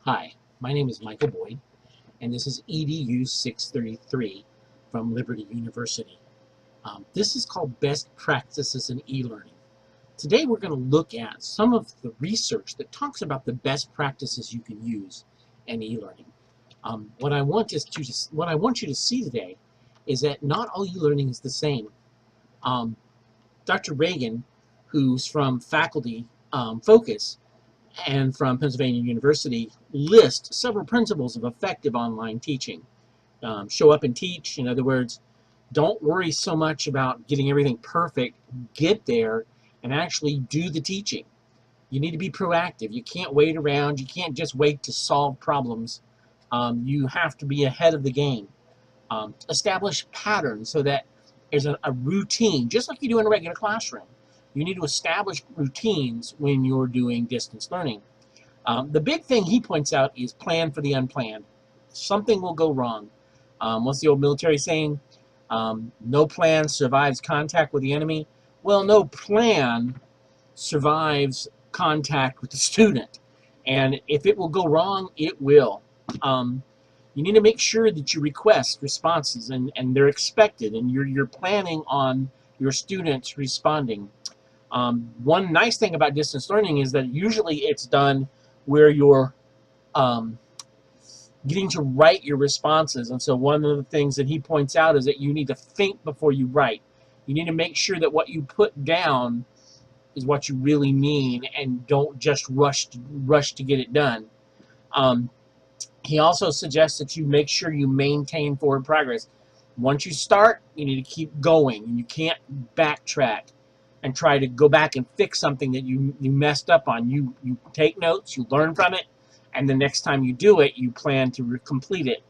Hi, my name is Michael Boyd, and this is EDU 633 from Liberty University. This is called Best Practices in E-Learning. Today we're going to look at some of the research that talks about the best practices you can use in e-learning. What I want you to see today is that not all e-learning is the same. Dr. Reagan, who's from Faculty Focus, and from Pennsylvania University, list several principles of effective online teaching. Show up and teach. In other words, don't worry so much about getting everything perfect. Get there and actually do the teaching. You need to be proactive. You can't wait around. You can't just wait to solve problems. You have to be ahead of the game. Establish patterns so that there's a routine, just like you do in a regular classroom. You need to establish routines when you're doing distance learning. The big thing he points out is plan for the unplanned. Something will go wrong. What's the old military saying? No plan survives contact with the enemy. Well, no plan survives contact with the student. And if it will go wrong, it will. You need to make sure that you request responses and they're expected, and you're planning on your students responding. One nice thing about distance learning is that usually it's done where you're getting to write your responses. And so one of the things that he points out is that you need to think before you write. You need to make sure that what you put down is what you really mean and don't just rush to get it done. He also suggests that you make sure you maintain forward progress. Once you start, you need to keep going, and you can't backtrack and try to go back and fix something that you messed up on. You take notes, you learn from it, and the next time you do it, you plan to complete it.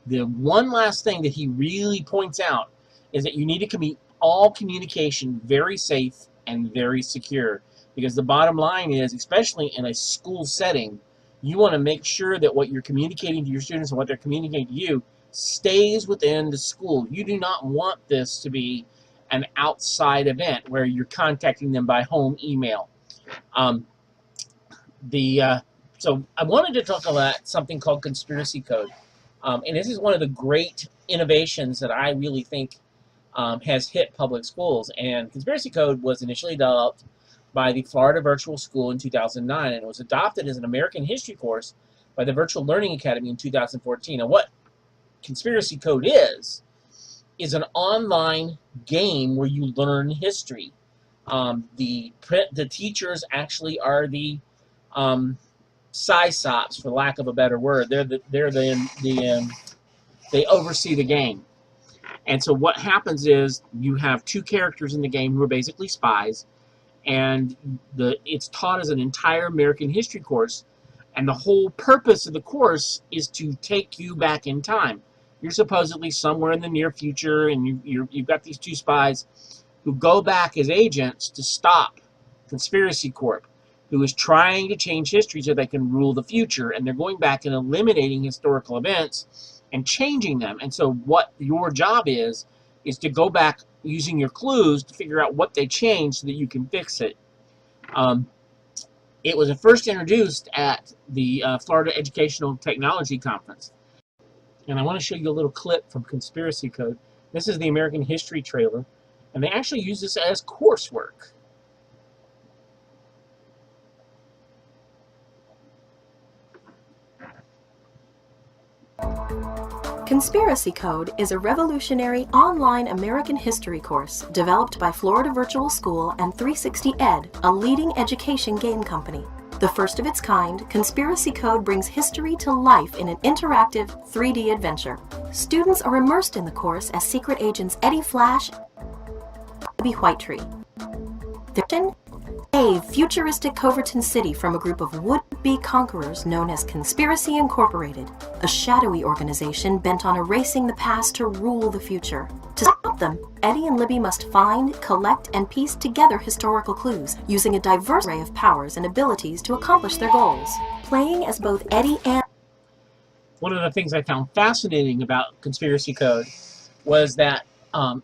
The one last thing that he really points out is that you need to keep all communication very safe and very secure, because the bottom line is, especially in a school setting, you want to make sure that what you're communicating to your students and what they're communicating to you stays within the school. You do not want this to be an outside event where you're contacting them by home email. So I wanted to talk about something called conspiracy code. And this is one of the great innovations that I really think has hit public schools. And conspiracy code was initially developed by the Florida Virtual School in 2009, and it was adopted as an American history course by the Virtual Learning Academy in 2014. And what conspiracy code is an online game where you learn history. The teachers actually are the SISOPs, for lack of a better word. They oversee the game. And so what happens is you have two characters in the game who are basically spies, and it's taught as an entire American history course, and the whole purpose of the course is to take you back in time. You're supposedly somewhere in the near future, and you've got these two spies who go back as agents to stop Conspiracy Corp, who is trying to change history so they can rule the future, and they're going back and eliminating historical events and changing them. And so what your job is to go back using your clues to figure out what they changed so that you can fix it. It was first introduced at the Florida Educational Technology Conference. And I want to show you a little clip from Conspiracy Code. This is the American History trailer, and they actually use this as coursework. Conspiracy Code is a revolutionary online American history course developed by Florida Virtual School and 360 Ed, a leading education game company. The first of its kind, Conspiracy Code brings history to life in an interactive 3D adventure. Students are immersed in the course as secret agents Eddie Flash and Abby Whitetree. A futuristic Coverton city from a group of would-be conquerors known as Conspiracy Incorporated, a shadowy organization bent on erasing the past to rule the future. To stop them, Eddie and Libby must find, collect, and piece together historical clues, using a diverse array of powers and abilities to accomplish their goals. Playing as both Eddie and... One of the things I found fascinating about Conspiracy Code was that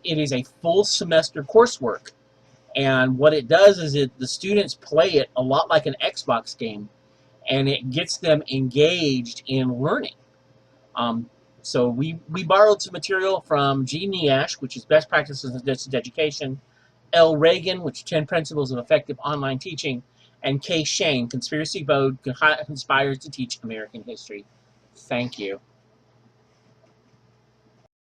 it is a full semester coursework. And what it does is the students play it a lot like an Xbox game. and it gets them engaged in learning. So we borrowed some material from G. Nsiah, which is Best Practices in Distance Education, L. Reagan, which is 10 Principles of Effective Online Teaching, and K. Shane, Conspiracy Mode Conspires to Teach American History. Thank you.